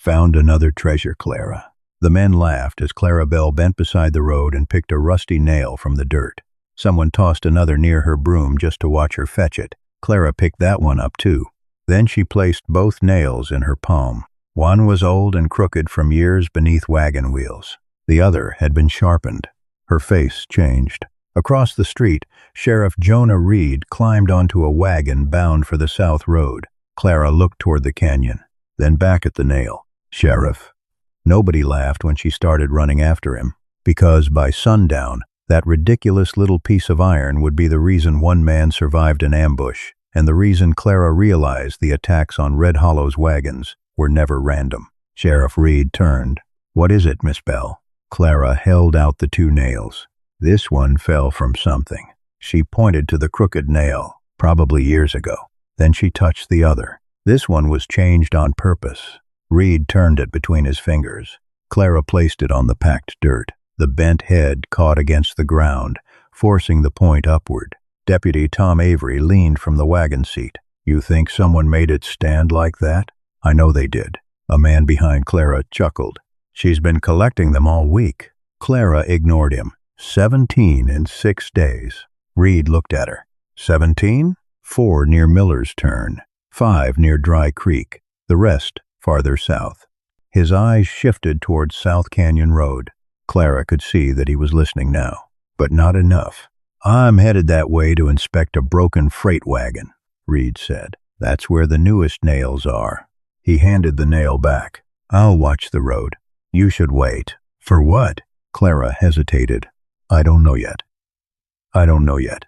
Found another treasure, Clara. The men laughed as Clara Bell bent beside the road and picked a rusty nail from the dirt. Someone tossed another near her broom just to watch her fetch it. Clara picked that one up too. Then she placed both nails in her palm. One was old and crooked from years beneath wagon wheels. The other had been sharpened. Her face changed. Across the street, Sheriff Jonah Reed climbed onto a wagon bound for the South Road. Clara looked toward the canyon, then back at the nail. Sheriff. Nobody laughed when she started running after him, because by sundown, that ridiculous little piece of iron would be the reason one man survived an ambush, and the reason Clara realized the attacks on Red Hollow's wagons were never random. Sheriff Reed turned. What is it, Miss Bell? Clara held out the two nails. This one fell from something. She pointed to the crooked nail, probably years ago. Then she touched the other. This one was changed on purpose. Reed turned it between his fingers. Clara placed it on the packed dirt. The bent head caught against the ground, forcing the point upward. Deputy Tom Avery leaned from the wagon seat. You think someone made it stand like that? I know they did. A man behind Clara chuckled. She's been collecting them all week. Clara ignored him. 17 in 6 days. Reed looked at her. 17? 4 near Miller's Turn. 5 near Dry Creek. The rest farther south. His eyes shifted towards South Canyon Road. Clara could see that he was listening now, but not enough. I'm headed that way to inspect a broken freight wagon, Reed said. That's where the newest nails are. He handed the nail back. I'll watch the road. You should wait. For what? Clara hesitated. I don't know yet. I don't know yet.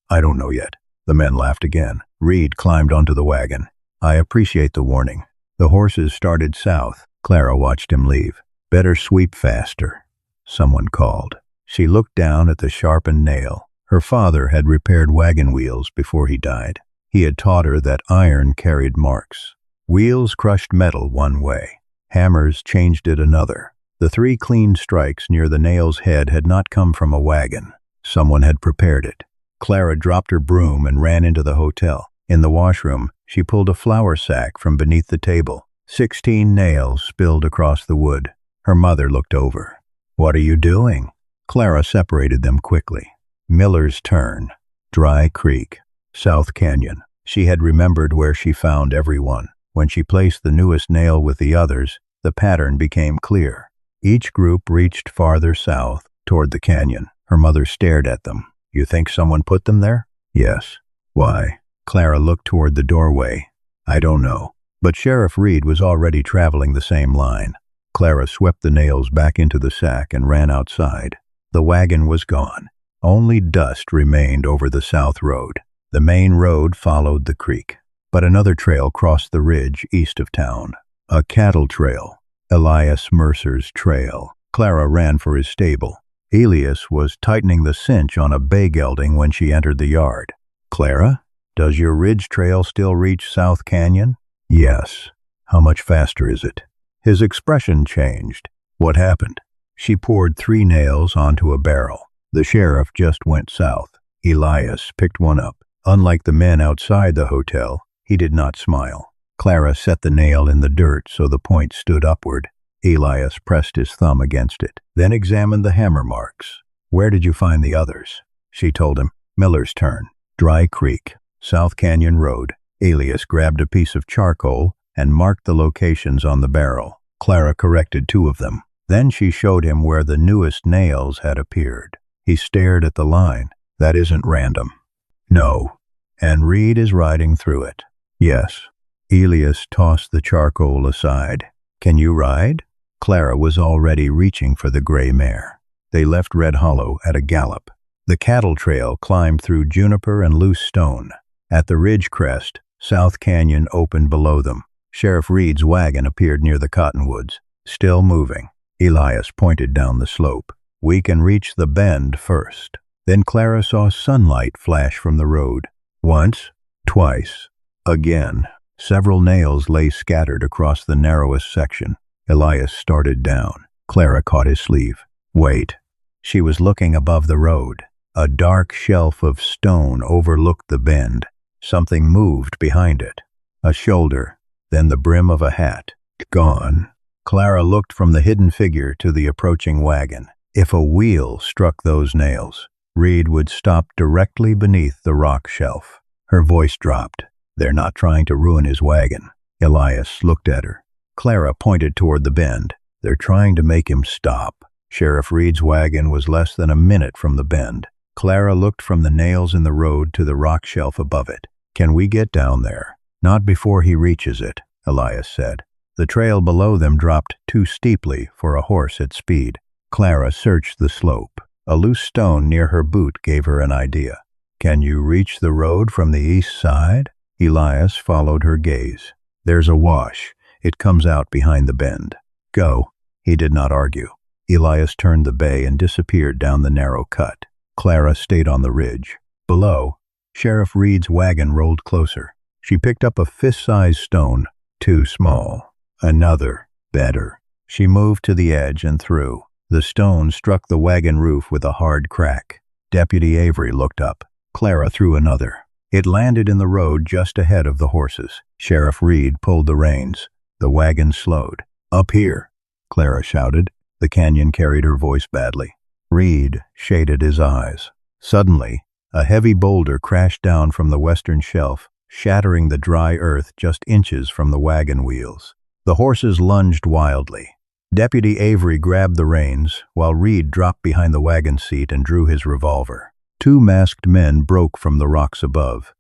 I don't know yet. The men laughed again. Reed climbed onto the wagon. I appreciate the warning. The horses started south. Clara watched him leave. Better sweep faster, someone called. She looked down at the sharpened nail. Her father had repaired wagon wheels before he died. He had taught her that iron carried marks. Wheels crushed metal one way. Hammers changed it another. The 3 clean strikes near the nail's head had not come from a wagon. Someone had prepared it. Clara dropped her broom and ran into the hotel. In the washroom, she pulled a flour sack from beneath the table. 16 nails spilled across the wood. Her mother looked over. What are you doing? Clara separated them quickly. Miller's Turn, Dry Creek, South Canyon. She had remembered where she found every one. When she placed the newest nail with the others, the pattern became clear. Each group reached farther south, toward the canyon. Her mother stared at them. You think someone put them there? Yes. Why? Clara looked toward the doorway. I don't know. But Sheriff Reed was already traveling the same line. Clara swept the nails back into the sack and ran outside. The wagon was gone. Only dust remained over the South Road. The main road followed the creek, but another trail crossed the ridge east of town. A cattle trail. Elias Mercer's trail. Clara ran for his stable. Elias was tightening the cinch on a bay gelding when she entered the yard. Clara, does your ridge trail still reach South Canyon? Yes. How much faster is it? His expression changed. What happened? She poured 3 nails onto a barrel. The sheriff just went south. Elias picked one up. Unlike the men outside the hotel, he did not smile. Clara set the nail in the dirt so the point stood upward. Elias pressed his thumb against it, then examined the hammer marks. Where did you find the others? She told him. Miller's Turn, Dry Creek, South Canyon Road. Elias grabbed a piece of charcoal and marked the locations on the barrel. Clara corrected 2 of them. Then she showed him where the newest nails had appeared. He stared at the line. That isn't random. No. And Reed is riding through it. Yes. Elias tossed the charcoal aside. Can you ride? Clara was already reaching for the gray mare. They left Red Hollow at a gallop. The cattle trail climbed through juniper and loose stone. At the ridge crest, South Canyon opened below them. Sheriff Reed's wagon appeared near the cottonwoods, still moving. Elias pointed down the slope. We can reach the bend first. Then Clara saw sunlight flash from the road. Once, twice, again. Several nails lay scattered across the narrowest section. Elias started down. Clara caught his sleeve. Wait. She was looking above the road. A dark shelf of stone overlooked the bend. Something moved behind it. A shoulder, then the brim of a hat. Gone. Clara looked from the hidden figure to the approaching wagon. If a wheel struck those nails, Reed would stop directly beneath the rock shelf. Her voice dropped. They're not trying to ruin his wagon. Elias looked at her. Clara pointed toward the bend. They're trying to make him stop. Sheriff Reed's wagon was less than a minute from the bend. Clara looked from the nails in the road to the rock shelf above it. Can we get down there? Not before he reaches it, Elias said. The trail below them dropped too steeply for a horse at speed. Clara searched the slope. A loose stone near her boot gave her an idea. Can you reach the road from the east side? Elias followed her gaze. There's a wash. It comes out behind the bend. Go. He did not argue. Elias turned the bay and disappeared down the narrow cut. Clara stayed on the ridge. Below, Sheriff Reed's wagon rolled closer. She picked up a fist-sized stone. Too small. Another. Better. She moved to the edge and threw. The stone struck the wagon roof with a hard crack. Deputy Avery looked up. Clara threw another. It landed in the road just ahead of the horses. Sheriff Reed pulled the reins. The wagon slowed. Up here, Clara shouted. The canyon carried her voice badly. Reed shaded his eyes. Suddenly, a heavy boulder crashed down from the western shelf, shattering the dry earth just inches from the wagon wheels. The horses lunged wildly. Deputy Avery grabbed the reins, while Reed dropped behind the wagon seat and drew his revolver. Two masked men broke from the rocks above.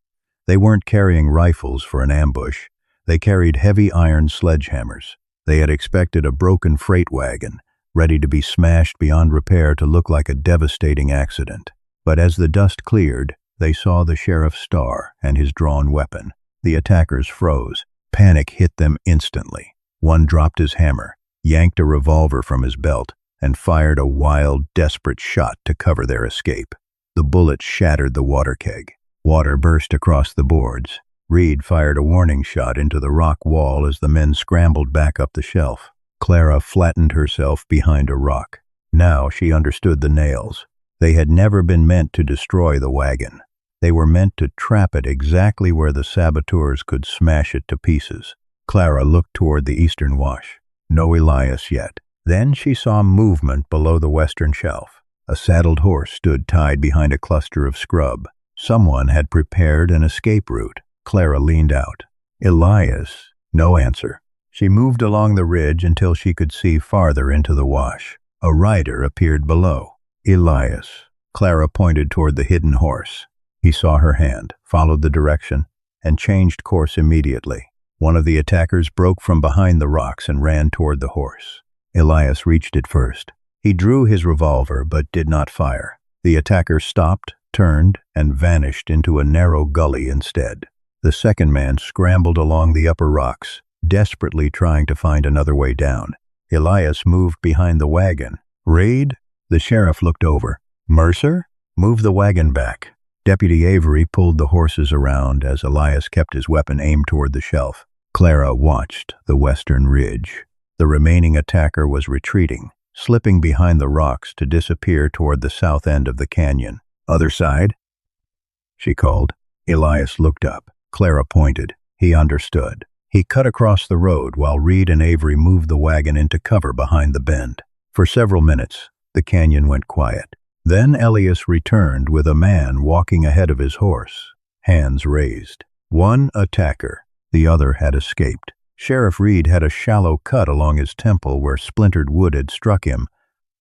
They weren't carrying rifles for an ambush. They carried heavy iron sledgehammers. They had expected a broken freight wagon, ready to be smashed beyond repair to look like a devastating accident. But as the dust cleared, they saw the sheriff's star and his drawn weapon. The attackers froze. Panic hit them instantly. One dropped his hammer, yanked a revolver from his belt, and fired a wild, desperate shot to cover their escape. The bullet shattered the water keg. Water burst across the boards. Reed fired a warning shot into the rock wall as the men scrambled back up the shelf. Clara flattened herself behind a rock. Now she understood the nails. They had never been meant to destroy the wagon. They were meant to trap it exactly where the saboteurs could smash it to pieces. Clara looked toward the eastern wash. No Elias yet. Then she saw movement below the western shelf. A saddled horse stood tied behind a cluster of scrub. Someone had prepared an escape route. Clara leaned out. Elias. No answer. She moved along the ridge until she could see farther into the wash. A rider appeared below. Elias. Clara pointed toward the hidden horse. He saw her hand, followed the direction, and changed course immediately. One of the attackers broke from behind the rocks and ran toward the horse. Elias reached it first. He drew his revolver but did not fire. The attacker stopped, turned, and vanished into a narrow gully instead. The second man scrambled along the upper rocks, desperately trying to find another way down. Elias moved behind the wagon. Reed? The sheriff looked over. Mercer? Move the wagon back. Deputy Avery pulled the horses around as Elias kept his weapon aimed toward the shelf. Clara watched the western ridge. The remaining attacker was retreating, slipping behind the rocks to disappear toward the south end of the canyon. Other side? She called. Elias looked up. Clara pointed. He understood. He cut across the road while Reed and Avery moved the wagon into cover behind the bend. For several minutes, the canyon went quiet. Then Elias returned with a man walking ahead of his horse, hands raised. One attacker. The other had escaped. Sheriff Reed had a shallow cut along his temple where splintered wood had struck him,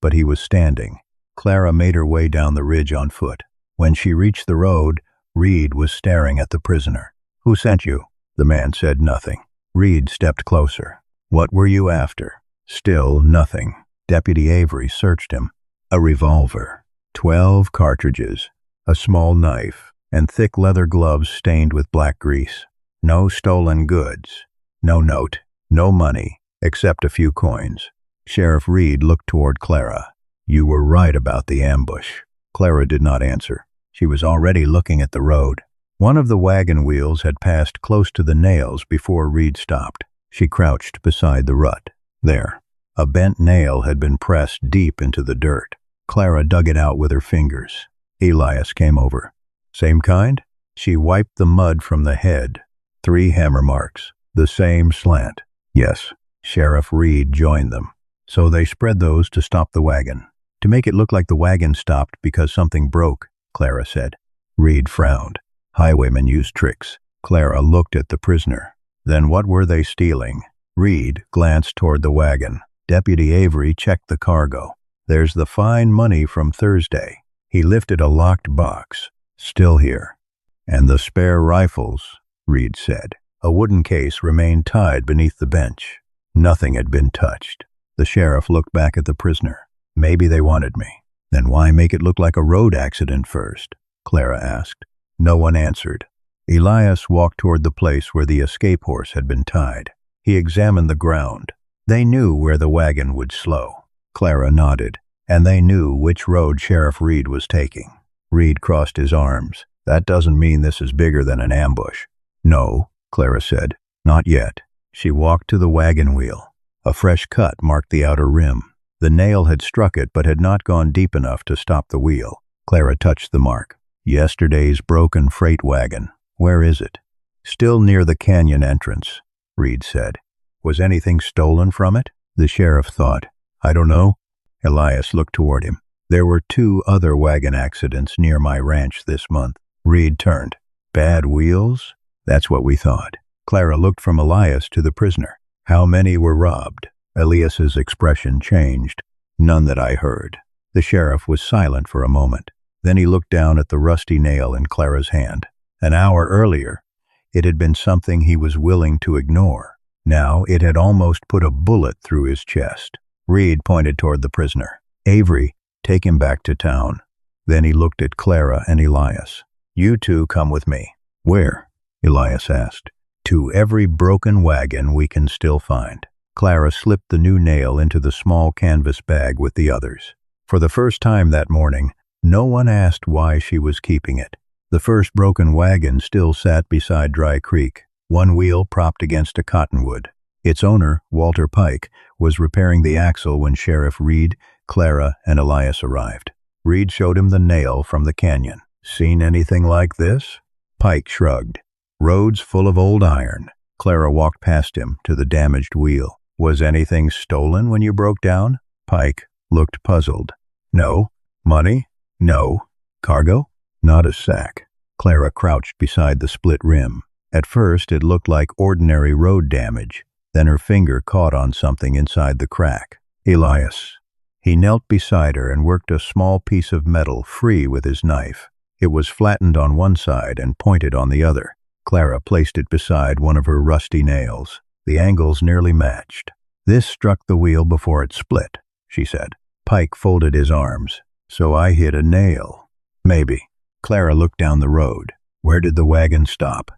but he was standing. Clara made her way down the ridge on foot. When she reached the road, Reed was staring at the prisoner. Who sent you? The man said nothing. Reed stepped closer. What were you after? Still nothing. Deputy Avery searched him. A revolver, 12 cartridges, a small knife, and thick leather gloves stained with black grease. No stolen goods. No note. No money, except a few coins. Sheriff Reed looked toward Clara. You were right about the ambush. Clara did not answer. She was already looking at the road. One of the wagon wheels had passed close to the nails before Reed stopped. She crouched beside the rut. There. A bent nail had been pressed deep into the dirt. Clara dug it out with her fingers. Elias came over. Same kind? She wiped the mud from the head. 3 hammer marks. The same slant. Yes. Sheriff Reed joined them. So they spread those to stop the wagon. To make it look like the wagon stopped because something broke, Clara said. Reed frowned. Highwaymen use tricks. Clara looked at the prisoner. Then what were they stealing? Reed glanced toward the wagon. Deputy Avery checked the cargo. There's the fine money from Thursday. He lifted a locked box. Still here. And the spare rifles, Reed said. A wooden case remained tied beneath the bench. Nothing had been touched. The sheriff looked back at the prisoner. Maybe they wanted me. Then why make it look like a road accident first? Clara asked. No one answered. Elias walked toward the place where the escape horse had been tied. He examined the ground. They knew where the wagon would slow. Clara nodded. And they knew which road Sheriff Reed was taking. Reed crossed his arms. That doesn't mean this is bigger than an ambush. No, Clara said. Not yet. She walked to the wagon wheel. A fresh cut marked the outer rim. The nail had struck it but had not gone deep enough to stop the wheel. Clara touched the mark. Yesterday's broken freight wagon. Where is it? Still near the canyon entrance, Reed said. Was anything stolen from it? The sheriff thought. I don't know. Elias looked toward him. There were 2 other wagon accidents near my ranch this month. Reed turned. Bad wheels? That's what we thought. Clara looked from Elias to the prisoner. How many were robbed? Elias's expression changed. None that I heard. The sheriff was silent for a moment. Then he looked down at the rusty nail in Clara's hand. An hour earlier, it had been something he was willing to ignore. Now it had almost put a bullet through his chest. Reed pointed toward the prisoner. Avery, take him back to town. Then he looked at Clara and Elias. You 2 come with me. Where? Elias asked. To every broken wagon we can still find. Clara slipped the new nail into the small canvas bag with the others. For the first time that morning, no one asked why she was keeping it. The first broken wagon still sat beside Dry Creek, one wheel propped against a cottonwood. Its owner, Walter Pike, was repairing the axle when Sheriff Reed, Clara, and Elias arrived. Reed showed him the nail from the canyon. Seen anything like this? Pike shrugged. Roads full of old iron. Clara walked past him to the damaged wheel. Was anything stolen when you broke down? Pike looked puzzled. No. Money? No. Cargo? Not a sack. Clara crouched beside the split rim. At first it looked like ordinary road damage. Then her finger caught on something inside the crack. Elias. He knelt beside her and worked a small piece of metal free with his knife. It was flattened on one side and pointed on the other. Clara placed it beside one of her rusty nails. The angles nearly matched. This struck the wheel before it split, she said. Pike folded his arms. So I hit a nail. Maybe. Clara looked down the road. Where did the wagon stop?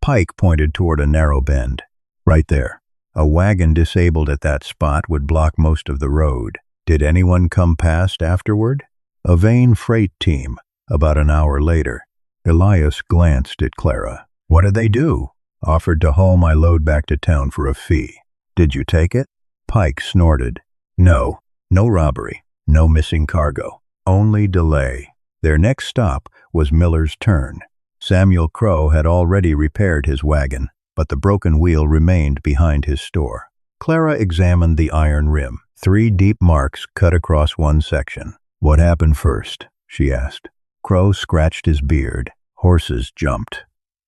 Pike pointed toward a narrow bend. Right there. A wagon disabled at that spot would block most of the road. Did anyone come past afterward? A vain freight team, about an hour later. Elias glanced at Clara. What did they do? Offered to haul my load back to town for a fee. Did you take it? Pike snorted. No. No robbery. No missing cargo. Only delay. Their next stop was Miller's Turn. Samuel Crow had already repaired his wagon, but the broken wheel remained behind his store. Clara examined the iron rim. 3 deep marks cut across one section. What happened first? She asked. Crow scratched his beard. Horses jumped.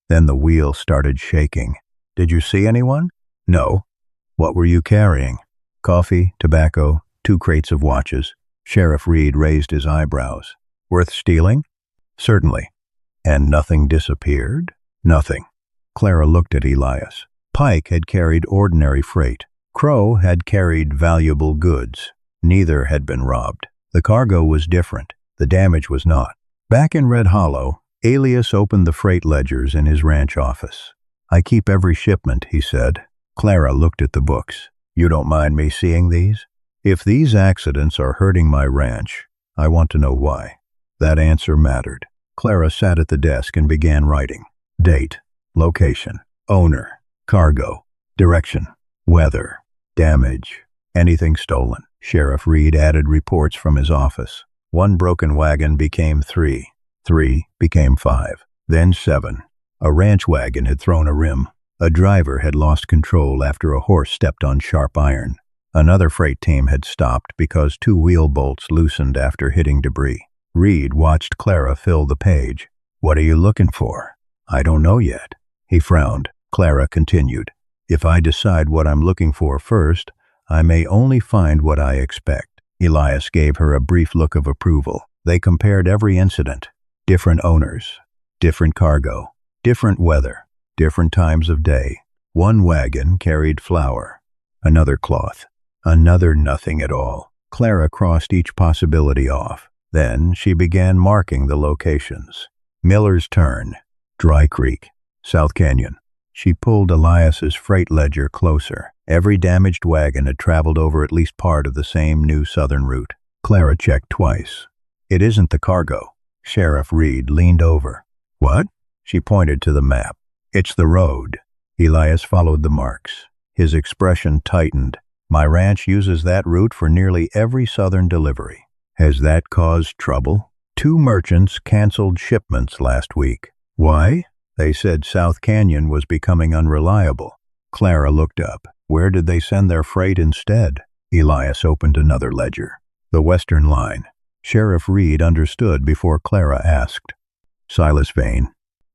Then the wheel started shaking. Did you see anyone? No. What were you carrying? Coffee, tobacco, 2 crates of watches. Sheriff Reed raised his eyebrows. Worth stealing? Certainly. And nothing disappeared? Nothing. Clara looked at Elias. Pike had carried ordinary freight. Crow had carried valuable goods. Neither had been robbed. The cargo was different. The damage was not. Back in Red Hollow, Elias opened the freight ledgers in his ranch office. I keep every shipment, he said. Clara looked at the books. You don't mind me seeing these? If these accidents are hurting my ranch, I want to know why. That answer mattered. Clara sat at the desk and began writing. Date, location, owner, cargo, direction, weather, damage, anything stolen. Sheriff Reed added reports from his office. 1 broken wagon became 3. 3 became 5. Then 7. A ranch wagon had thrown a rim. A driver had lost control after a horse stepped on sharp iron. Another freight team had stopped because two wheel bolts loosened after hitting debris. Reed watched Clara fill the page. "What are you looking for?" "I don't know yet." He frowned. Clara continued, "If I decide what I'm looking for first, I may only find what I expect." Elias gave her a brief look of approval. They compared every incident. Different owners, different cargo, different weather, different times of day. One wagon carried flour, another cloth, another nothing at all. Clara crossed each possibility off. Then she began marking the locations. Miller's Turn, Dry Creek, South Canyon. She pulled Elias's freight ledger closer. Every damaged wagon had traveled over at least part of the same new southern route. Clara checked twice. "It isn't the cargo." Sheriff Reed leaned over. "What?" She pointed to the map. "It's the road." Elias followed the marks. His expression tightened. "My ranch uses that route for nearly every southern delivery." "Has that caused trouble?" "Two merchants canceled shipments last week." "Why?" "They said South Canyon was becoming unreliable." Clara looked up. "Where did they send their freight instead?" Elias opened another ledger. "The Western Line." Sheriff Reed understood before Clara asked. "Silas Vane."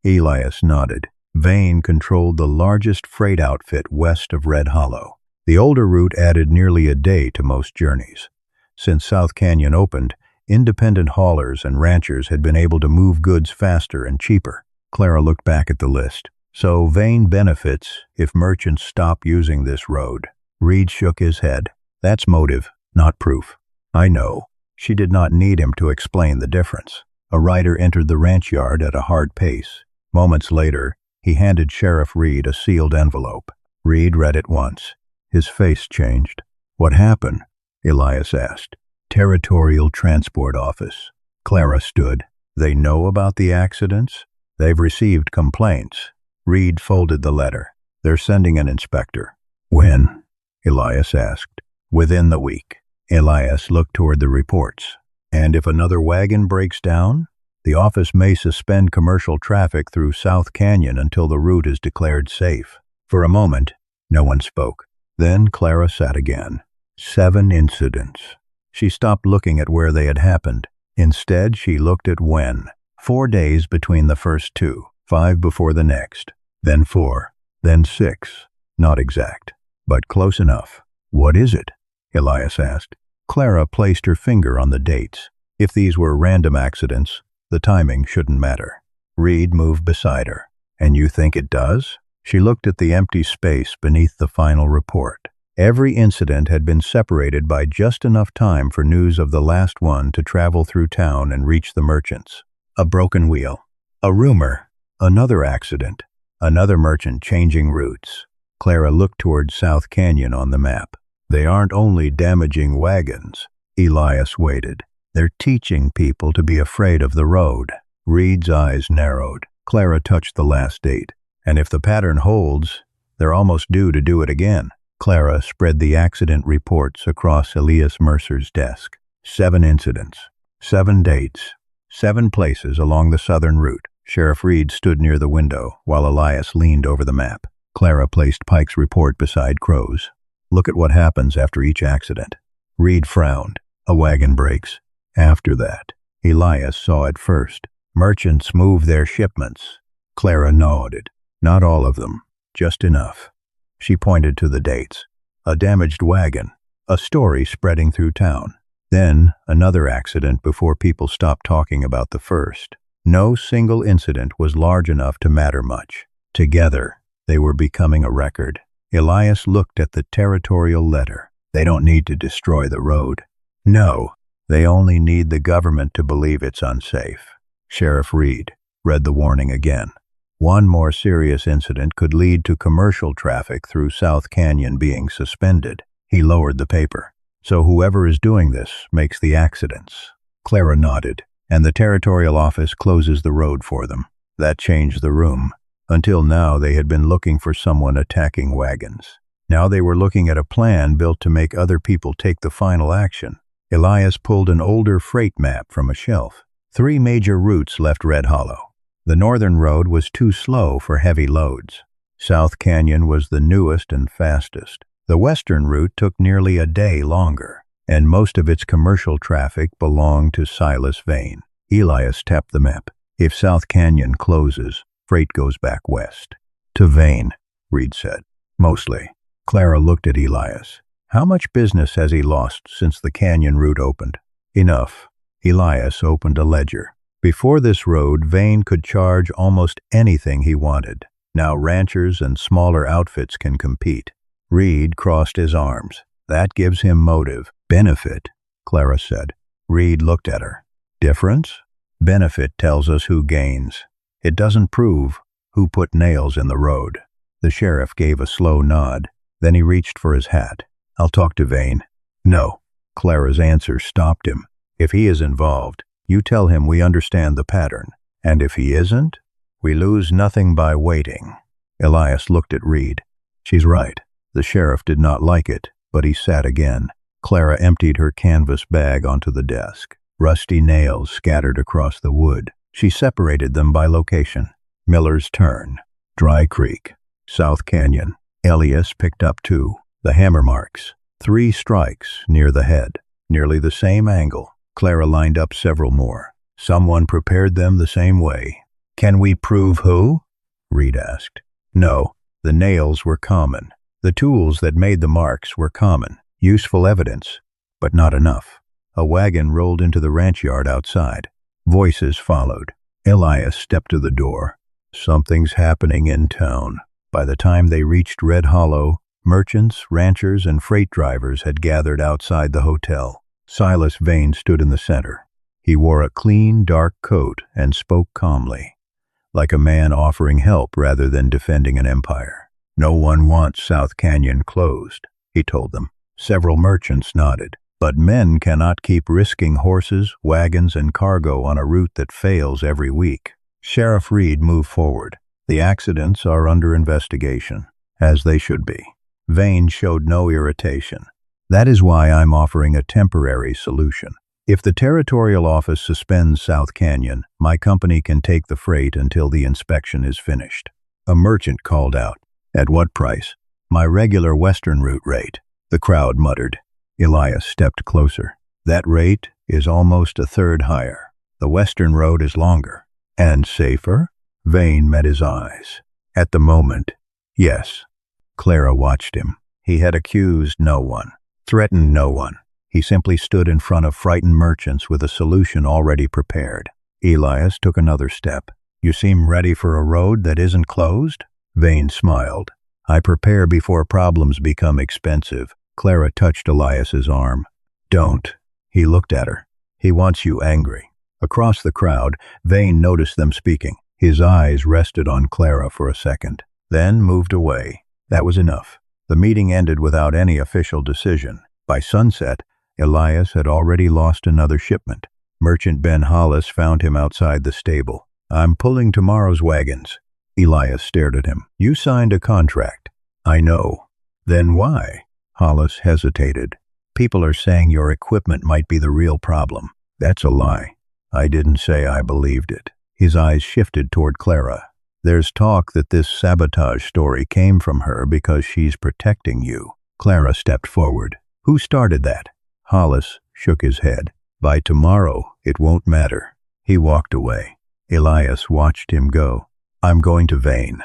Elias nodded. Vane controlled the largest freight outfit west of Red Hollow. The older route added nearly a day to most journeys. Since South Canyon opened, independent haulers and ranchers had been able to move goods faster and cheaper. Clara looked back at the list. "So Vane benefits if merchants stop using this road." Reed shook his head. "That's motive, not proof." "I know." She did not need him to explain the difference. A rider entered the ranch yard at a hard pace. Moments later, he handed Sheriff Reed a sealed envelope. Reed read it once. His face changed. "What happened?" Elias asked. "Territorial Transport Office." Clara stood. "They know about the accidents?" "They've received complaints." Reed folded the letter. "They're sending an inspector." "When?" Elias asked. "Within the week." Elias looked toward the reports. "And if another wagon breaks down?" "The office may suspend commercial traffic through South Canyon until the route is declared safe." For a moment, no one spoke. Then Clara sat again. 7 incidents. She stopped looking at where they had happened. Instead, she looked at when. 4 days between the first 2, 5 before the next, then 4, then 6. Not exact, but close enough. "What is it?" Elias asked. Clara placed her finger on the dates. If these were random accidents, the timing shouldn't matter. Reed moved beside her. "And you think it does?" She looked at the empty space beneath the final report. Every incident had been separated by just enough time for news of the last one to travel through town and reach the merchants. A broken wheel. A rumor. Another accident. Another merchant changing routes. Clara looked toward South Canyon on the map. "They aren't only damaging wagons." Elias waited. "They're teaching people to be afraid of the road." Reed's eyes narrowed. Clara touched the last date. "And if the pattern holds, they're almost due to do it again." Clara spread the accident reports across Elias Mercer's desk. 7 incidents. 7 dates. 7 places along the southern route. Sheriff Reed stood near the window, while Elias leaned over the map. Clara placed Pike's report beside Crow's. "Look at what happens after each accident." Reed frowned. "A wagon breaks. After that." Elias saw it first. "Merchants move their shipments." Clara nodded. "Not all of them. Just enough." She pointed to the dates. A damaged wagon. A story spreading through town. Then another accident before people stopped talking about the first. No single incident was large enough to matter much. Together, they were becoming a record. Elias looked at the territorial letter. "They don't need to destroy the road." "No, they only need the government to believe it's unsafe." Sheriff Reed read the warning again. One more serious incident could lead to commercial traffic through South Canyon being suspended. He lowered the paper. "So whoever is doing this makes the accidents." Clara nodded. "And the territorial office closes the road for them." That changed the room. Until now, they had been looking for someone attacking wagons. Now they were looking at a plan built to make other people take the final action. Elias pulled an older freight map from a shelf. 3 major routes left Red Hollow. The northern road was too slow for heavy loads. South Canyon was the newest and fastest. The western route took nearly a day longer, and most of its commercial traffic belonged to Silas Vane. Elias tapped the map. If South Canyon closes, freight goes back west. To Vane, Reed said. Mostly. Clara looked at Elias. How much business has he lost since the canyon route opened? Enough. Elias opened a ledger. Before this road, Vane could charge almost anything he wanted. Now ranchers and smaller outfits can compete. Reed crossed his arms. That gives him motive. Benefit, Clara said. Reed looked at her. Difference? Benefit tells us who gains. It doesn't prove who put nails in the road. The sheriff gave a slow nod. Then he reached for his hat. I'll talk to Vane. No. Clara's answer stopped him. If he is involved, you tell him we understand the pattern. And if he isn't, we lose nothing by waiting. Elias looked at Reed. She's right. The sheriff did not like it, but he sat again. Clara emptied her canvas bag onto the desk. Rusty nails scattered across the wood. She separated them by location. Miller's Turn, Dry Creek, South Canyon. Elias picked up 2. The hammer marks. 3 strikes near the head. Nearly the same angle. Clara lined up several more. Someone prepared them the same way. Can we prove who? Reed asked. No. The nails were common. The tools that made the marks were common. Useful evidence, but not enough. A wagon rolled into the ranch yard outside. Voices followed. Elias stepped to the door. Something's happening in town. By the time they reached Red Hollow, merchants, ranchers, and freight drivers had gathered outside the hotel. Silas Vane stood in the center. He wore a clean, dark coat and spoke calmly, like a man offering help rather than defending an empire. No one wants South Canyon closed, he told them. Several merchants nodded. But men cannot keep risking horses, wagons, and cargo on a route that fails every week. Sheriff Reed moved forward. The accidents are under investigation, as they should be. Vane showed no irritation. That is why I'm offering a temporary solution. If the territorial office suspends South Canyon, my company can take the freight until the inspection is finished. A merchant called out. At what price? My regular western route rate. The crowd muttered. Elias stepped closer. That rate is almost a third higher. The western road is longer. And safer? Vane met his eyes. At the moment, yes. Clara watched him. He had accused no one, threatened no one. He simply stood in front of frightened merchants with a solution already prepared. Elias took another step. You seem ready for a road that isn't closed? Vane smiled. I prepare before problems become expensive. Clara touched Elias's arm. Don't. He looked at her. He wants you angry. Across the crowd, Vane noticed them speaking. His eyes rested on Clara for a second, then moved away. That was enough. The meeting ended without any official decision. By sunset, Elias had already lost another shipment. Merchant Ben Hollis found him outside the stable. I'm pulling tomorrow's wagons. Elias stared at him. You signed a contract. I know. Then why? Hollis hesitated. People are saying your equipment might be the real problem. That's a lie. I didn't say I believed it. His eyes shifted toward Clara. There's talk that this sabotage story came from her because she's protecting you. Clara stepped forward. Who started that? Hollis shook his head. By tomorrow, it won't matter. He walked away. Elias watched him go. I'm going to Vane.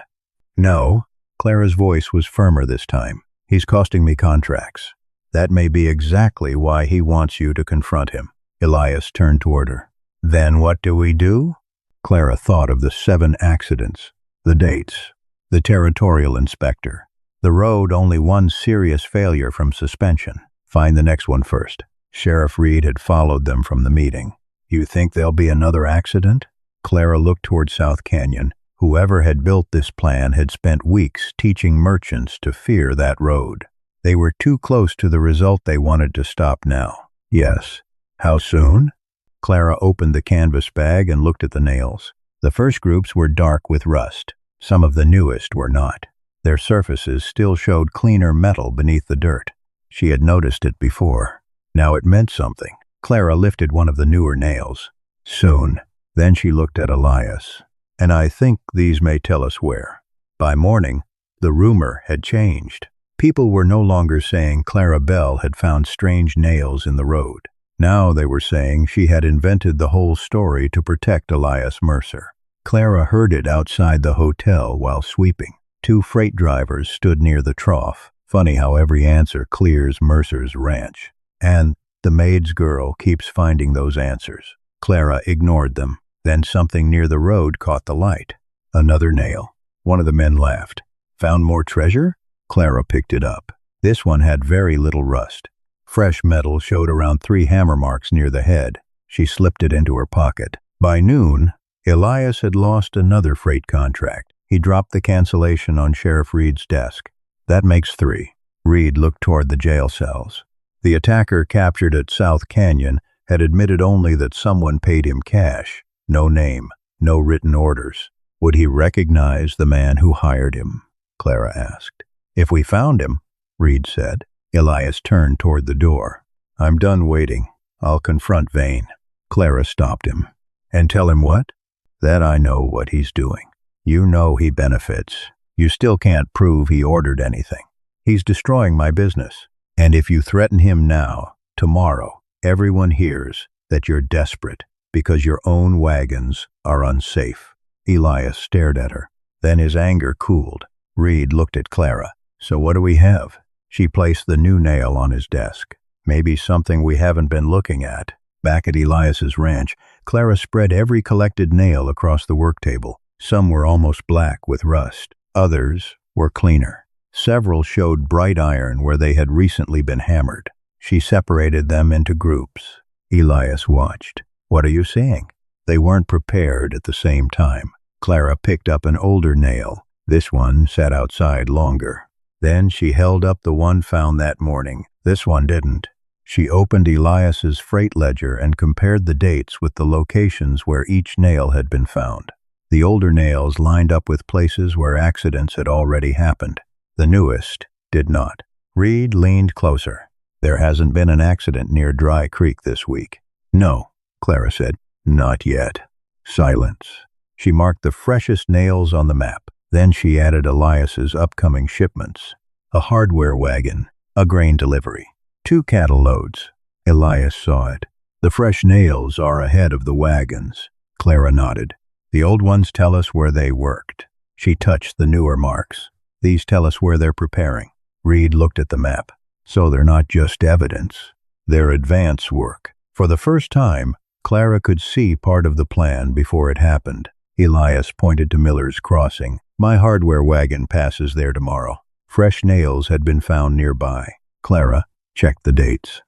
No. Clara's voice was firmer this time. He's costing me contracts. That may be exactly why he wants you to confront him. Elias turned toward her. Then what do we do? Clara thought of the 7 accidents, the dates, the territorial inspector. The road only one serious failure from suspension. Find the next one first. Sheriff Reed had followed them from the meeting. You think there'll be another accident? Clara looked toward South Canyon. Whoever had built this plan had spent weeks teaching merchants to fear that road. They were too close to the result they wanted to stop now. Yes. How soon? Clara opened the canvas bag and looked at the nails. The first groups were dark with rust. Some of the newest were not. Their surfaces still showed cleaner metal beneath the dirt. She had noticed it before. Now it meant something. Clara lifted one of the newer nails. Soon. Then she looked at Elias. And I think these may tell us where. By morning, The rumor had changed. People were no longer saying Clara Bell had found strange nails in the road. Now they were saying she had invented the whole story to protect Elias Mercer. Clara heard it outside the hotel while sweeping. 2 freight drivers stood near the trough. Funny how every answer clears Mercer's ranch. And the maid's girl keeps finding those answers. Clara ignored them. Then something near the road caught the light. Another nail. One of the men laughed. Found more treasure? Clara picked it up. This one had very little rust. Fresh metal showed around 3 hammer marks near the head. She slipped it into her pocket. By noon, Elias had lost another freight contract. He dropped the cancellation on Sheriff Reed's desk. That makes 3. Reed looked toward the jail cells. The attacker captured at South Canyon had admitted only that someone paid him cash. No name, no written orders. Would he recognize the man who hired him? Clara asked. If we found him, Reed said. Elias turned toward the door. I'm done waiting. I'll confront Vane. Clara stopped him. And tell him what? That I know what he's doing. You know he benefits. You still can't prove he ordered anything. He's destroying my business. And if you threaten him now, tomorrow, everyone hears that you're desperate because your own wagons are unsafe. Elias stared at her. Then his anger cooled. Reed looked at Clara. So what do we have? She placed the new nail on his desk. Maybe something we haven't been looking at. Back at Elias's ranch, Clara spread every collected nail across the work table. Some were almost black with rust. Others were cleaner. Several showed bright iron where they had recently been hammered. She separated them into groups. Elias watched. What are you seeing? They weren't prepared at the same time. Clara picked up an older nail. This one sat outside longer. Then she held up the one found that morning. This one didn't. She opened Elias's freight ledger and compared the dates with the locations where each nail had been found. The older nails lined up with places where accidents had already happened. The newest did not. Reed leaned closer. There hasn't been an accident near Dry Creek this week. No, Clara said. Not yet. Silence. She marked the freshest nails on the map. Then she added Elias's upcoming shipments. A hardware wagon, a grain delivery, 2 cattle loads. Elias saw it. The fresh nails are ahead of the wagons. Clara nodded. The old ones tell us where they worked. She touched the newer marks. These tell us where they're preparing. Reed looked at the map. So they're not just evidence. They're advance work. For the first time, Clara could see part of the plan before it happened. Elias pointed to Miller's Crossing. My hardware wagon passes there tomorrow. Fresh nails had been found nearby. Clara checked the dates.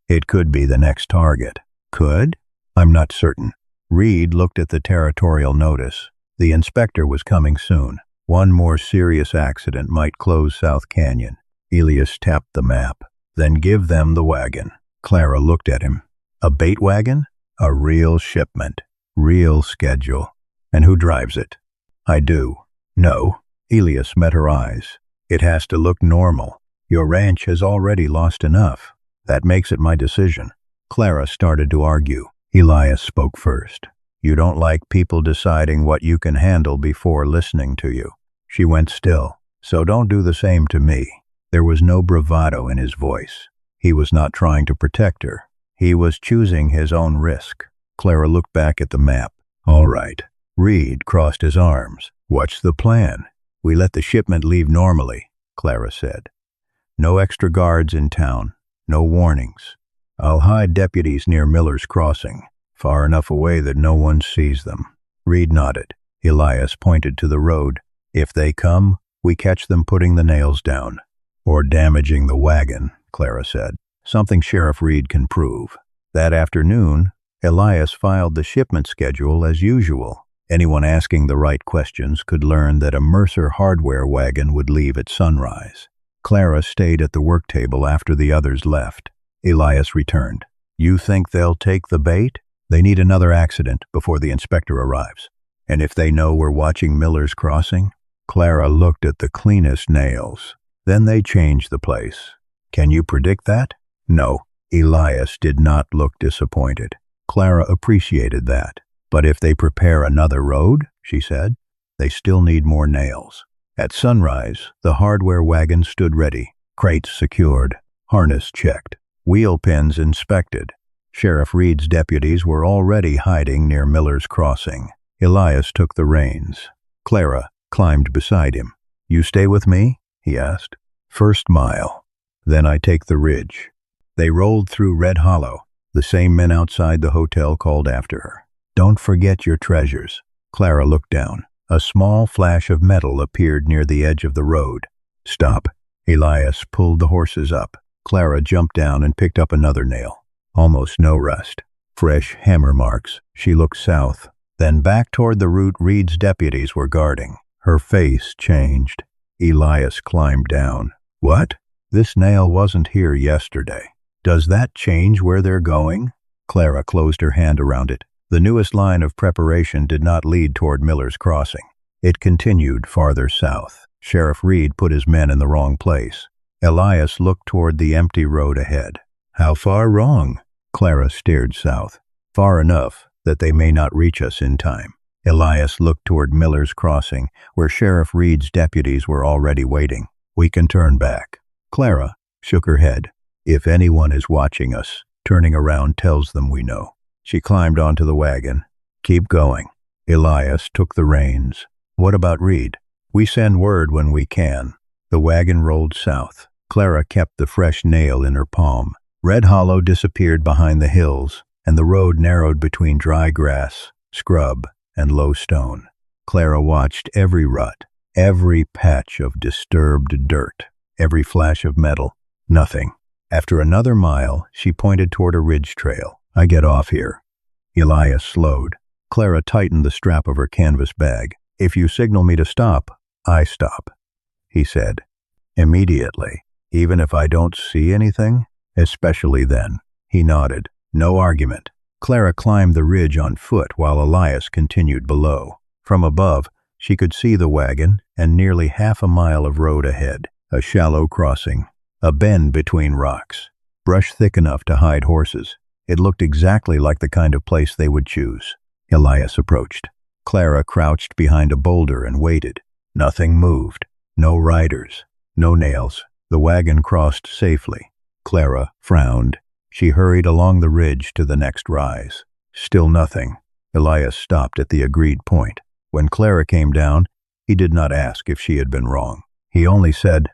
It could be the next target. Could? I'm not certain. Reed looked at the territorial notice. The inspector was coming soon. One more serious accident might close South Canyon. Elias tapped the map. Then give them the wagon. Clara looked at him. A bait wagon? A real shipment. Real schedule. And who drives it? I do. No. Elias met her eyes. It has to look normal. Your ranch has already lost enough. That makes it my decision. Clara started to argue. Elias spoke first. You don't like people deciding what you can handle before listening to you. She went still. So don't do the same to me. There was no bravado in his voice. He was not trying to protect her. He was choosing his own risk. Clara looked back at the map. All right. Reed crossed his arms. What's the plan? We let the shipment leave normally, Clara said. No extra guards in town. No warnings. I'll hide deputies near Miller's Crossing, far enough away that no one sees them. Reed nodded. Elias pointed to the road. If they come, we catch them putting the nails down. Or damaging the wagon, Clara said. Something Sheriff Reed can prove. That afternoon, Elias filed the shipment schedule as usual. Anyone asking the right questions could learn that a Mercer hardware wagon would leave at sunrise. Clara stayed at the work table after the others left. Elias returned. You think they'll take the bait? They need another accident before the inspector arrives. And if they know we're watching Miller's Crossing? Clara looked at the cleanest nails. Then they change the place. Can you predict that? No. Elias did not look disappointed. Clara appreciated that. But if they prepare another road, she said, they still need more nails. At sunrise, the hardware wagon stood ready, crates secured, harness checked, wheel pins inspected. Sheriff Reed's deputies were already hiding near Miller's Crossing. Elias took the reins. Clara climbed beside him. "You stay with me?" he asked. "First mile. Then I take the ridge." They rolled through Red Hollow. The same men outside the hotel called after her. "Don't forget your treasures." Clara looked down. A small flash of metal appeared near the edge of the road. "Stop." Elias pulled the horses up. Clara jumped down and picked up another nail. Almost no rust. Fresh hammer marks. She looked south, then back toward the route Reed's deputies were guarding. Her face changed. Elias climbed down. "What? This nail wasn't here yesterday. Does that change where they're going?" Clara closed her hand around it. The newest line of preparation did not lead toward Miller's Crossing. It continued farther south. Sheriff Reed put his men in the wrong place. Elias looked toward the empty road ahead. "How far wrong?" Clara stared south. "Far enough that they may not reach us in time." Elias looked toward Miller's Crossing, where Sheriff Reed's deputies were already waiting. "We can turn back." Clara shook her head. "If anyone is watching us, turning around tells them we know." She climbed onto the wagon. "Keep going." Elias took the reins. "What about Reed?" "We send word when we can." The wagon rolled south. Clara kept the fresh nail in her palm. Red Hollow disappeared behind the hills, and the road narrowed between dry grass, scrub, and low stone. Clara watched every rut, every patch of disturbed dirt, every flash of metal. Nothing. After another mile, she pointed toward a ridge trail. "I get off here." Elias slowed. Clara tightened the strap of her canvas bag. "If you signal me to stop, I stop," he said. "Immediately, even if I don't see anything?" "Especially then." He nodded. No argument. Clara climbed the ridge on foot while Elias continued below. From above, she could see the wagon and nearly half a mile of road ahead. A shallow crossing, a bend between rocks, brush thick enough to hide horses. It looked exactly like the kind of place they would choose. Elias approached. Clara crouched behind a boulder and waited. Nothing moved. No riders. No nails. The wagon crossed safely. Clara frowned. She hurried along the ridge to the next rise. Still nothing. Elias stopped at the agreed point. When Clara came down, he did not ask if she had been wrong. He only said,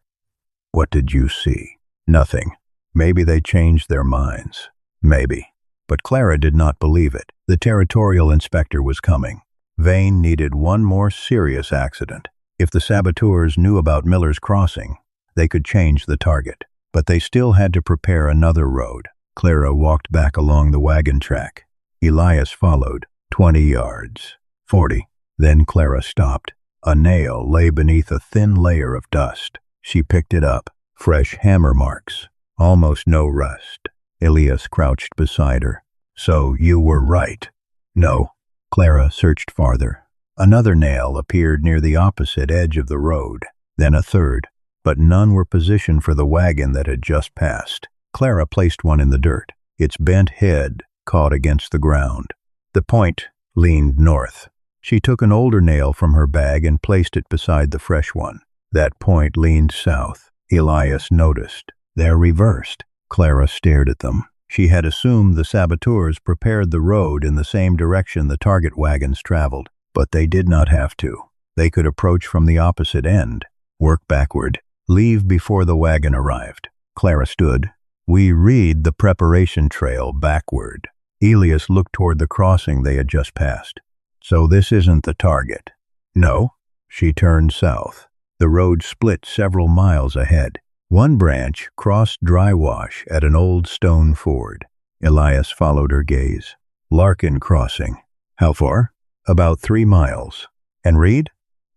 "What did you see?" "Nothing." Maybe they changed their minds. Maybe. But Clara did not believe it. The territorial inspector was coming. Vane needed one more serious accident. If the saboteurs knew about Miller's Crossing, they could change the target. But they still had to prepare another road. Clara walked back along the wagon track. Elias followed. 20 yards. 40. Then Clara stopped. A nail lay beneath a thin layer of dust. She picked it up. Fresh hammer marks. Almost no rust. Elias crouched beside her. "So you were right." "No." Clara searched farther. Another nail appeared near the opposite edge of the road. Then a third. But none were positioned for the wagon that had just passed. Clara placed one in the dirt. Its bent head caught against the ground. The point leaned north. She took an older nail from her bag and placed it beside the fresh one. That point leaned south. Elias noticed. They're reversed. Clara stared at them. She had assumed the saboteurs prepared the road in the same direction the target wagons traveled, but they did not have to. They could approach from the opposite end, work backward, leave before the wagon arrived. Clara stood. "We read the preparation trail backward." Elias looked toward the crossing they had just passed. "So this isn't the target?" "No." She turned south. The road split several miles ahead. One branch crossed dry wash at an old stone ford. Elias followed her gaze. "Larkin Crossing." "How far?" "About 3 miles." "And Reed?"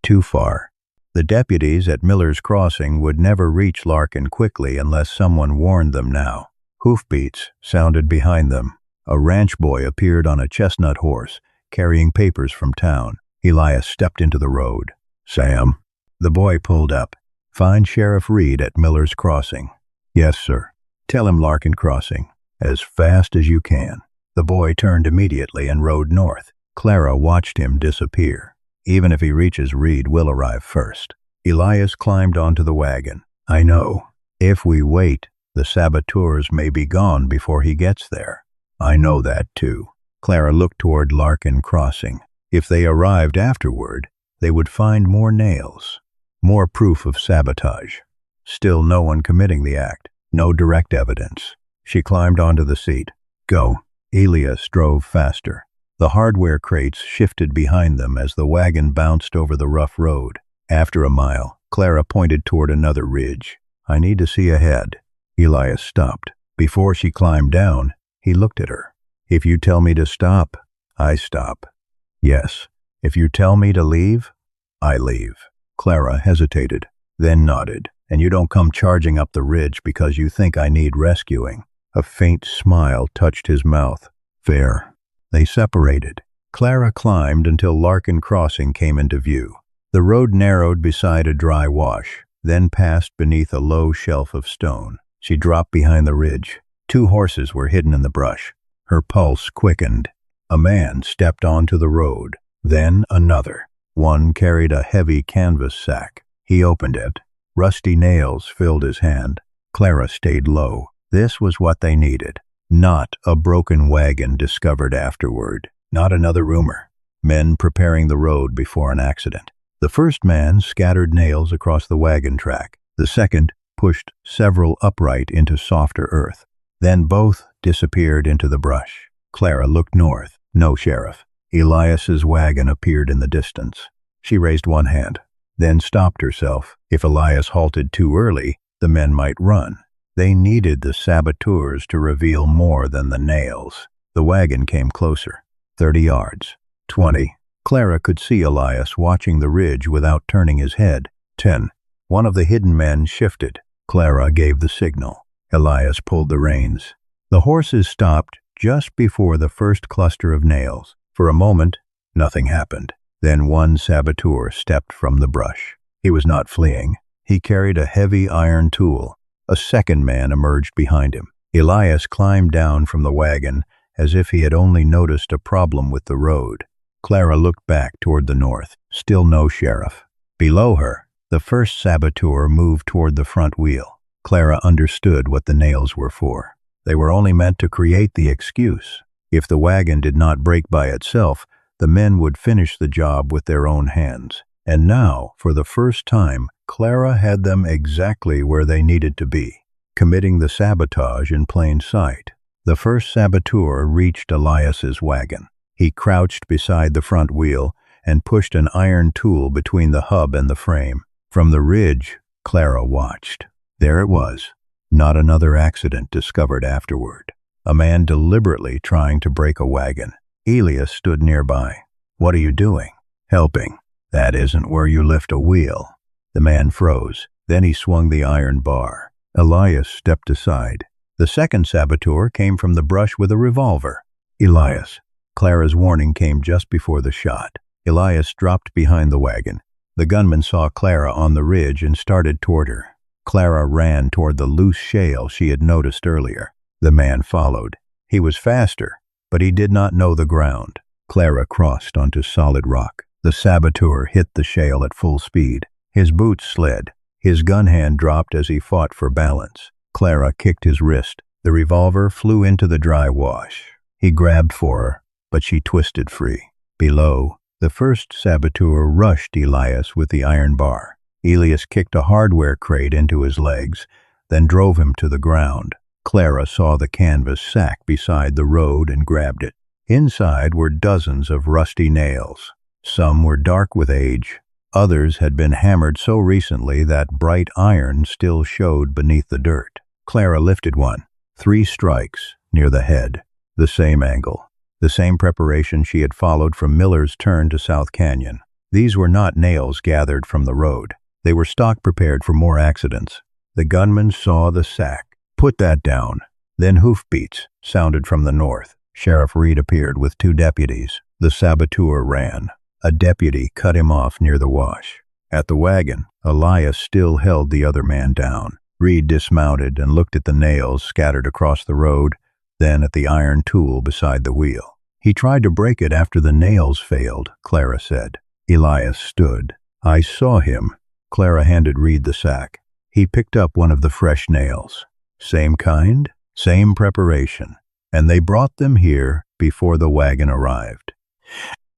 "Too far." The deputies at Miller's Crossing would never reach Larkin quickly unless someone warned them now. Hoofbeats sounded behind them. A ranch boy appeared on a chestnut horse, carrying papers from town. Elias stepped into the road. "Sam." The boy pulled up. "Find Sheriff Reed at Miller's Crossing." "Yes, sir." "Tell him Larkin Crossing." "As fast as you can." The boy turned immediately and rode north. Clara watched him disappear. Even if he reaches Reed, we'll arrive first. Elias climbed onto the wagon. I know. If we wait, the saboteurs may be gone before he gets there. I know that too. Clara looked toward Larkin Crossing. If they arrived afterward, they would find more nails, more proof of sabotage. Still no one committing the act, no direct evidence. She climbed onto the seat. Go. Elias drove faster. The hardware crates shifted behind them as the wagon bounced over the rough road. After a mile, Clara pointed toward another ridge. I need to see ahead. Elias stopped. Before she climbed down, he looked at her. If you tell me to stop, I stop. Yes. If you tell me to leave, I leave. Clara hesitated, then nodded. And you don't come charging up the ridge because you think I need rescuing. A faint smile touched his mouth. Fair. They separated. Clara climbed until Larkin Crossing came into view. The road narrowed beside a dry wash, then passed beneath a low shelf of stone. She dropped behind the ridge. 2 horses were hidden in the brush. Her pulse quickened. A man stepped onto the road, then another. One carried a heavy canvas sack. He opened it. Rusty nails filled his hand. Clara stayed low. This was what they needed. Not a broken wagon discovered afterward. Not another rumor. Men preparing the road before an accident. The first man scattered nails across the wagon track. The second pushed several upright into softer earth. Then both disappeared into the brush. Clara looked north. No sheriff. Elias's wagon appeared in the distance. She raised one hand, then stopped herself. If Elias halted too early, the men might run. They needed the saboteurs to reveal more than the nails. The wagon came closer. 30 yards. 20. Clara could see Elias watching the ridge without turning his head. 10. One of the hidden men shifted. Clara gave the signal. Elias pulled the reins. The horses stopped just before the first cluster of nails. For a moment, nothing happened. Then one saboteur stepped from the brush. He was not fleeing. He carried a heavy iron tool. A second man emerged behind him. Elias climbed down from the wagon as if he had only noticed a problem with the road. Clara looked back toward the north. Still no sheriff. Below her, the first saboteur moved toward the front wheel. Clara understood what the nails were for. They were only meant to create the excuse. If the wagon did not break by itself, the men would finish the job with their own hands. And now, for the first time, Clara had them exactly where they needed to be, committing the sabotage in plain sight. The first saboteur reached Elias's wagon. He crouched beside the front wheel and pushed an iron tool between the hub and the frame. From the ridge, Clara watched. There it was. Not another accident discovered afterward. A man deliberately trying to break a wagon. Elias stood nearby. What are you doing? Helping. That isn't where you lift a wheel. The man froze. Then he swung the iron bar. Elias stepped aside. The second saboteur came from the brush with a revolver. Elias. Clara's warning came just before the shot. Elias dropped behind the wagon. The gunman saw Clara on the ridge and started toward her. Clara ran toward the loose shale she had noticed earlier. The man followed. He was faster, but he did not know the ground. Clara crossed onto solid rock. The saboteur hit the shale at full speed. His boots slid. His gun hand dropped as he fought for balance. Clara kicked his wrist. The revolver flew into the dry wash. He grabbed for her, but she twisted free. Below, the first saboteur rushed Elias with the iron bar. Elias kicked a hardware crate into his legs, then drove him to the ground. Clara saw the canvas sack beside the road and grabbed it. Inside were dozens of rusty nails. Some were dark with age. Others had been hammered so recently that bright iron still showed beneath the dirt. Clara lifted one. 3 strikes near the head. The same angle. The same preparation she had followed from Miller's turn to South Canyon. These were not nails gathered from the road. They were stock prepared for more accidents. The gunman saw the sack. Put that down. Then hoofbeats sounded from the north. Sheriff Reed appeared with 2 deputies. The saboteur ran. A deputy cut him off near the wash. At the wagon, Elias still held the other man down. Reed dismounted and looked at the nails scattered across the road, then at the iron tool beside the wheel. He tried to break it after the nails failed, Clara said. Elias stood. I saw him. Clara handed Reed the sack. He picked up one of the fresh nails. Same kind, same preparation, and they brought them here before the wagon arrived.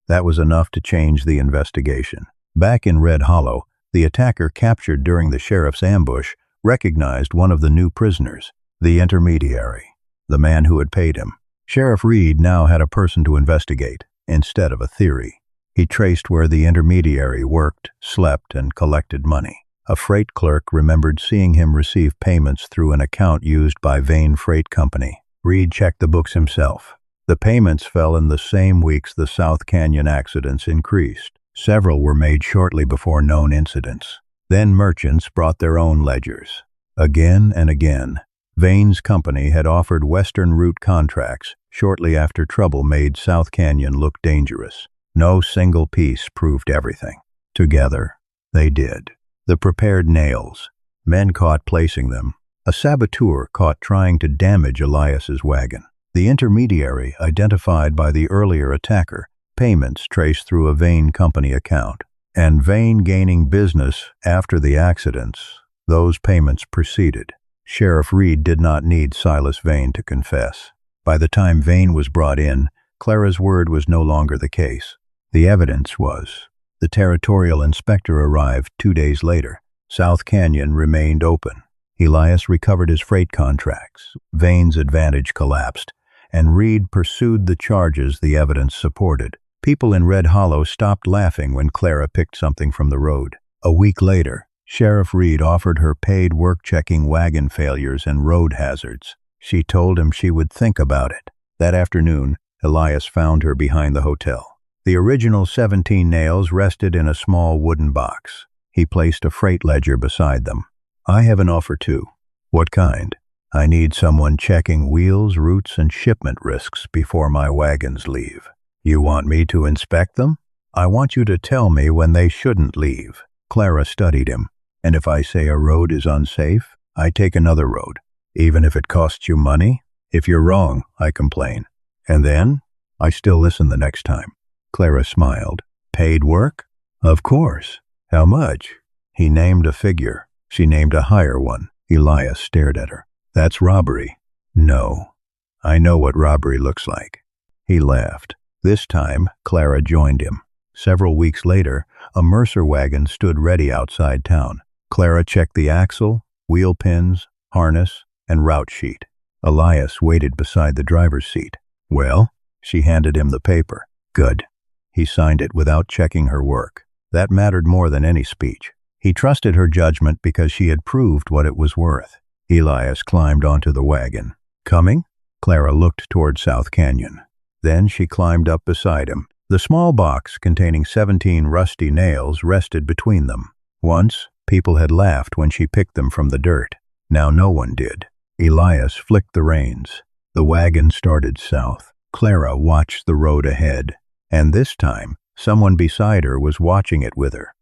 That was enough to change the investigation. Back in Red Hollow, the attacker captured during the sheriff's ambush recognized one of the new prisoners, the intermediary, the man who had paid him. Sheriff Reed now had a person to investigate, instead of a theory. He traced where the intermediary worked, slept, and collected money. A freight clerk remembered seeing him receive payments through an account used by Vane Freight Company. Reed checked the books himself. The payments fell in the same weeks the South Canyon accidents increased. Several were made shortly before known incidents. Then merchants brought their own ledgers. Again and again, Vane's company had offered Western route contracts shortly after trouble made South Canyon look dangerous. No single piece proved everything. Together, they did. The prepared nails, men caught placing them. A saboteur caught trying to damage Elias's wagon. The intermediary identified by the earlier attacker. Payments traced through a Vane company account. And Vane gaining business after the accidents. Those payments proceeded. Sheriff Reed did not need Silas Vane to confess. By the time Vane was brought in, Clara's word was no longer the case. The evidence was. The territorial inspector arrived 2 days later. South Canyon remained open. Elias recovered his freight contracts. Vane's advantage collapsed, and Reed pursued the charges the evidence supported. People in Red Hollow stopped laughing when Clara picked something from the road. A week later, Sheriff Reed offered her paid work checking wagon failures and road hazards. She told him she would think about it. That afternoon, Elias found her behind the hotel. The original 17 nails rested in a small wooden box. He placed a freight ledger beside them. I have an offer too. What kind? I need someone checking wheels, routes, and shipment risks before my wagons leave. You want me to inspect them? I want you to tell me when they shouldn't leave. Clara studied him. And if I say a road is unsafe, I take another road, even if it costs you money. If you're wrong, I complain. And then, I still listen the next time. Clara smiled. Paid work? Of course. How much? He named a figure. She named a higher one. Elias stared at her. That's robbery. No. I know what robbery looks like. He laughed. This time, Clara joined him. Several weeks later, a Mercer wagon stood ready outside town. Clara checked the axle, wheel pins, harness, and route sheet. Elias waited beside the driver's seat. Well? She handed him the paper. Good. He signed it without checking her work. That mattered more than any speech. He trusted her judgment because she had proved what it was worth. Elias climbed onto the wagon. Coming? Clara looked toward South Canyon. Then she climbed up beside him. The small box containing 17 rusty nails rested between them. Once, people had laughed when she picked them from the dirt. Now no one did. Elias flicked the reins. The wagon started south. Clara watched the road ahead. And this time, someone beside her was watching it with her.